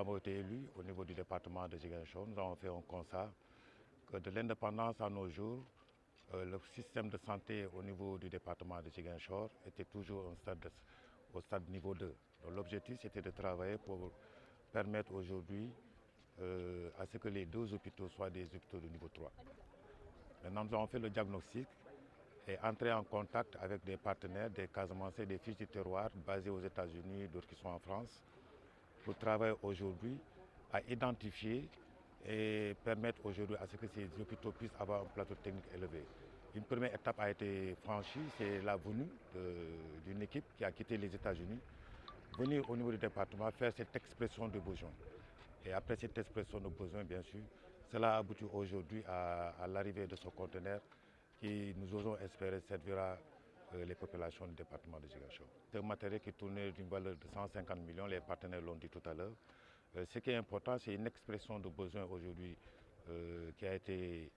avons été élus au niveau du département de Ziguinchor, nous avons fait un constat que de l'indépendance à nos jours, le système de santé au niveau du département de Ziguinchor était toujours au stade niveau 2. L'objectif c'était de travailler pour permettre aujourd'hui à ce que les deux hôpitaux soient des hôpitaux de niveau 3. Maintenant nous avons fait le diagnostic et entré en contact avec des partenaires, des Casamancés, des fiches du terroir basés aux États-Unis, d'autres qui sont en France, pour travailler aujourd'hui à identifier et permettre aujourd'hui à ce que ces hôpitaux puissent avoir un plateau technique élevé. Une première étape a été franchie, c'est la venue d'une équipe qui a quitté les États-Unis, venir au niveau du département faire cette expression de besoin. Et après cette expression de besoin, bien sûr, cela aboutit aujourd'hui à l'arrivée de ce conteneur qui, nous osons espérer, servira les populations du département de Ziguinchor. C'est un matériel qui tournait d'une valeur de 150 millions, les partenaires l'ont dit tout à l'heure. Ce qui est important, c'est une expression de besoin aujourd'hui qui a été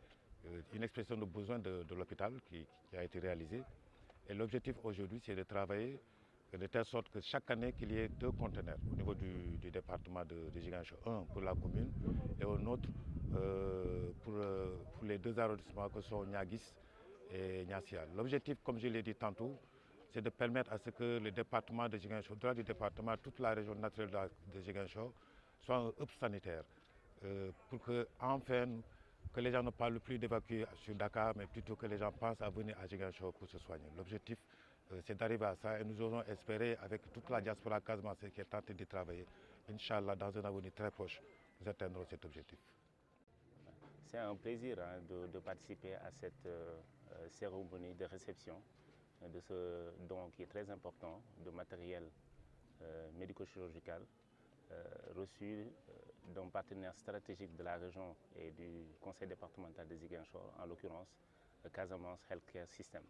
une expression de besoin de l'hôpital qui a été réalisée. Et l'objectif aujourd'hui, c'est de travailler de telle sorte que chaque année, qu'il y ait 2 conteneurs au niveau du département de Ziguinchor. Un pour la commune et un autre pour les 2 arrondissements que sont Niaguis et Niassia. L'objectif, comme je l'ai dit tantôt, c'est de permettre à ce que le département de Ziguinchor, au-delà du département, toute la région naturelle de Ziguinchor, soit un hub sanitaire. Pour que, enfin, que les gens ne parlent plus d'évacuer sur Dakar, mais plutôt que les gens pensent à venir à Ziguinchor pour se soigner. L'objectif, c'est d'arriver à ça et nous allons espérer, avec toute la diaspora casamançaise qui est tentée de travailler, Inch'Allah, dans un avenir très proche, nous atteindrons cet objectif. C'est un plaisir de participer à cette cérémonie de réception de ce don qui est très important de matériel médico-chirurgical reçu d'un partenaire stratégique de la région et du conseil départemental de Ziguinchor, en l'occurrence le Casamance Healthcare System.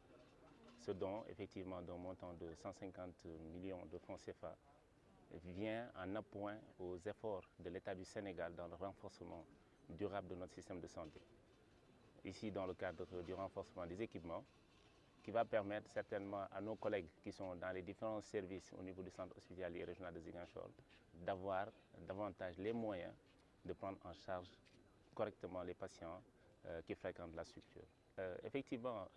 Ce don, effectivement, d'un montant de 150 millions de francs CFA, vient en appoint aux efforts de l'État du Sénégal dans le renforcement durable de notre système de santé. Ici, dans le cadre du renforcement des équipements, qui va permettre certainement à nos collègues qui sont dans les différents services au niveau du centre hospitalier régional de Ziguinchor d'avoir davantage les moyens de prendre en charge correctement les patients qui fréquentent la structure. Effectivement,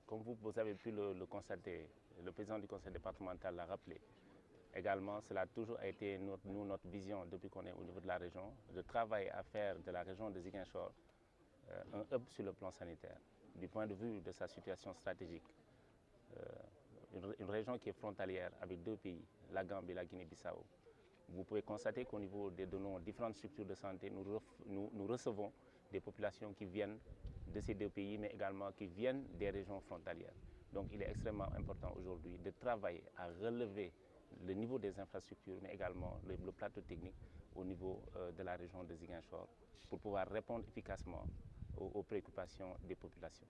comme vous avez pu le constater, le président du conseil départemental l'a rappelé. Également, cela a toujours été notre vision depuis qu'on est au niveau de la région, de travailler à faire de la région de Ziguinchor un hub sur le plan sanitaire, du point de vue de sa situation stratégique. Une région qui est frontalière avec 2 pays, la Gambie et la Guinée-Bissau. Vous pouvez constater qu'au niveau de nos différentes structures de santé, nous recevons des populations qui viennent de ces 2 pays, mais également qui viennent des régions frontalières. Donc il est extrêmement important aujourd'hui de travailler à relever le niveau des infrastructures, mais également le plateau technique au niveau de la région de Ziguinchor pour pouvoir répondre efficacement aux préoccupations des populations.